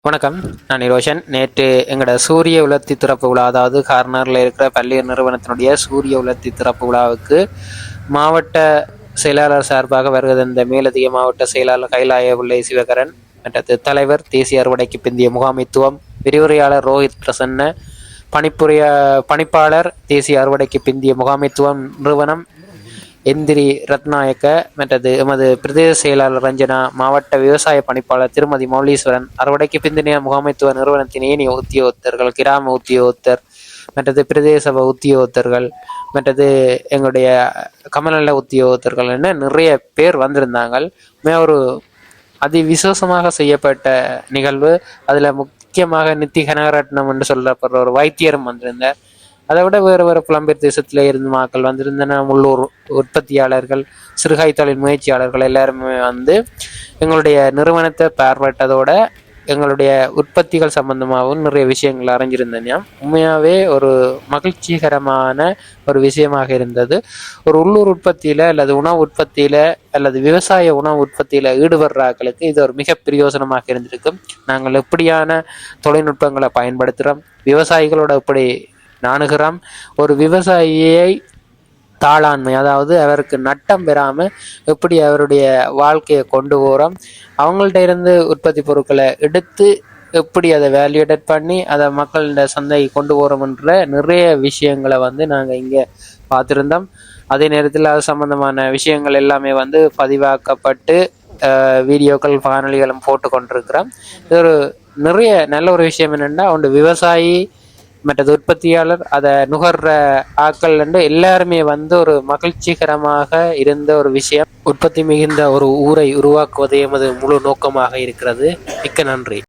வணக்கம். நான் ரோஷன். நேற்று எங்களோட சூரிய உலர்த்தி திறப்பு விழா, அதாவது கார்னரில் இருக்கிற பல்லியர் நிறுவனத்தினுடைய சூரிய உலர்த்தி திறப்பு விழாவுக்கு மாவட்ட செயலாளர் சார்பாக வருகின்ற மேலதிக மாவட்ட செயலாளர் கைலாய பிள்ளை சிவகரன், மற்றது தலைவர் தேசிய அறுவடைக்கு பிந்திய முகாமைத்துவம், விரிவுரையாளர் ரோஹித் பிரசன்ன, பணிப்பாளர் தேசிய அறுவடைக்கு பிந்திய முகாமைத்துவம் நிறுவனம் எந்திரி ரத்நாயக்க, மற்றது எமது பிரதேச செயலாளர் ரஞ்சனா, மாவட்ட விவசாய பணிப்பாளர் திருமதி மௌலீஸ்வரன், அறுவடைக்கு பிந்திய முகாமைத்துவ நிறுவனத்தின் ஏனைய உத்தியோகத்தர்கள், கிராம உத்தியோகத்தர், மற்றது பிரதேச சபை உத்தியோகத்தர்கள், மற்றது எங்களுடைய கமநல உத்தியோகத்தர்கள் என நிறைய பேர் வந்திருந்தாங்க. ஒரு விசேஷமாக செய்யப்பட்ட நிகழ்வு. அதில் முக்கியமாக நித்தி கனகரட்னம் என்று சொல்லப்படுற ஒரு வைத்தியரும் வந்திருந்தார். அதை விட வேறு புலம்பெயர் தேசத்தில் இருந்து மக்கள் வந்திருந்தன. உள்ளூர் உற்பத்தியாளர்கள், சிறுகாய் தொழில் முயற்சியாளர்கள் எல்லாருமே வந்து எங்களுடைய நிறுவனத்தை பார்வையிட்டதோட எங்களுடைய உற்பத்திகள் சம்பந்தமாகவும் நிறைய விஷயங்கள் அறிஞ்சிருந்தேன். உண்மையாகவே ஒரு மகிழ்ச்சிகரமான ஒரு விஷயமாக இருந்தது. ஒரு உள்ளூர் உற்பத்தியில் அல்லது உணவு உற்பத்தியில் அல்லது விவசாய உணவு உற்பத்தியில் ஈடுபடுறாக்களுக்கு இது ஒரு மிக பிரயோஜனமாக இருந்திருக்கும். நாங்கள் எப்படியான தொழில்நுட்பங்களை பயன்படுத்துகிறோம், விவசாயிகளோட எப்படி நாணுகிறோம், ஒரு விவசாயியை தாளாண்மை, அதாவது அவருக்கு நட்டம் பெறாமல் எப்படி அவருடைய வாழ்க்கையை கொண்டு போகிறோம், அவங்கள்ட்ட இருந்து உற்பத்தி பொருட்களை எடுத்து எப்படி அதை வேல்யூடேட் பண்ணி அதை மக்களோட சந்தைக்கு கொண்டு போகிறோம்ன்ற நிறைய விஷயங்களை வந்து நாங்கள் இங்கே பார்த்துருந்தோம். அதே நேரத்தில் அது சம்பந்தமான விஷயங்கள் எல்லாமே வந்து பதிவாக்கப்பட்டு வீடியோக்கள் காணொலிகளும் போட்டு கொண்டிருக்கிறோம். இது ஒரு நிறைய நல்ல ஒரு விஷயம் என்னென்னா, அவன் விவசாயி மற்றது உற்பத்தியாளர் அதை நுகர்ற ஆக்கள் என்று எல்லாருமே வந்து ஒரு மகிழ்ச்சிகரமாக இருந்த ஒரு விஷயம். உற்பத்தி மிகுந்த ஒரு ஊரை உருவாக்குவதே எமது முழு நோக்கமாக இருக்கிறது. மிக்க நன்றி.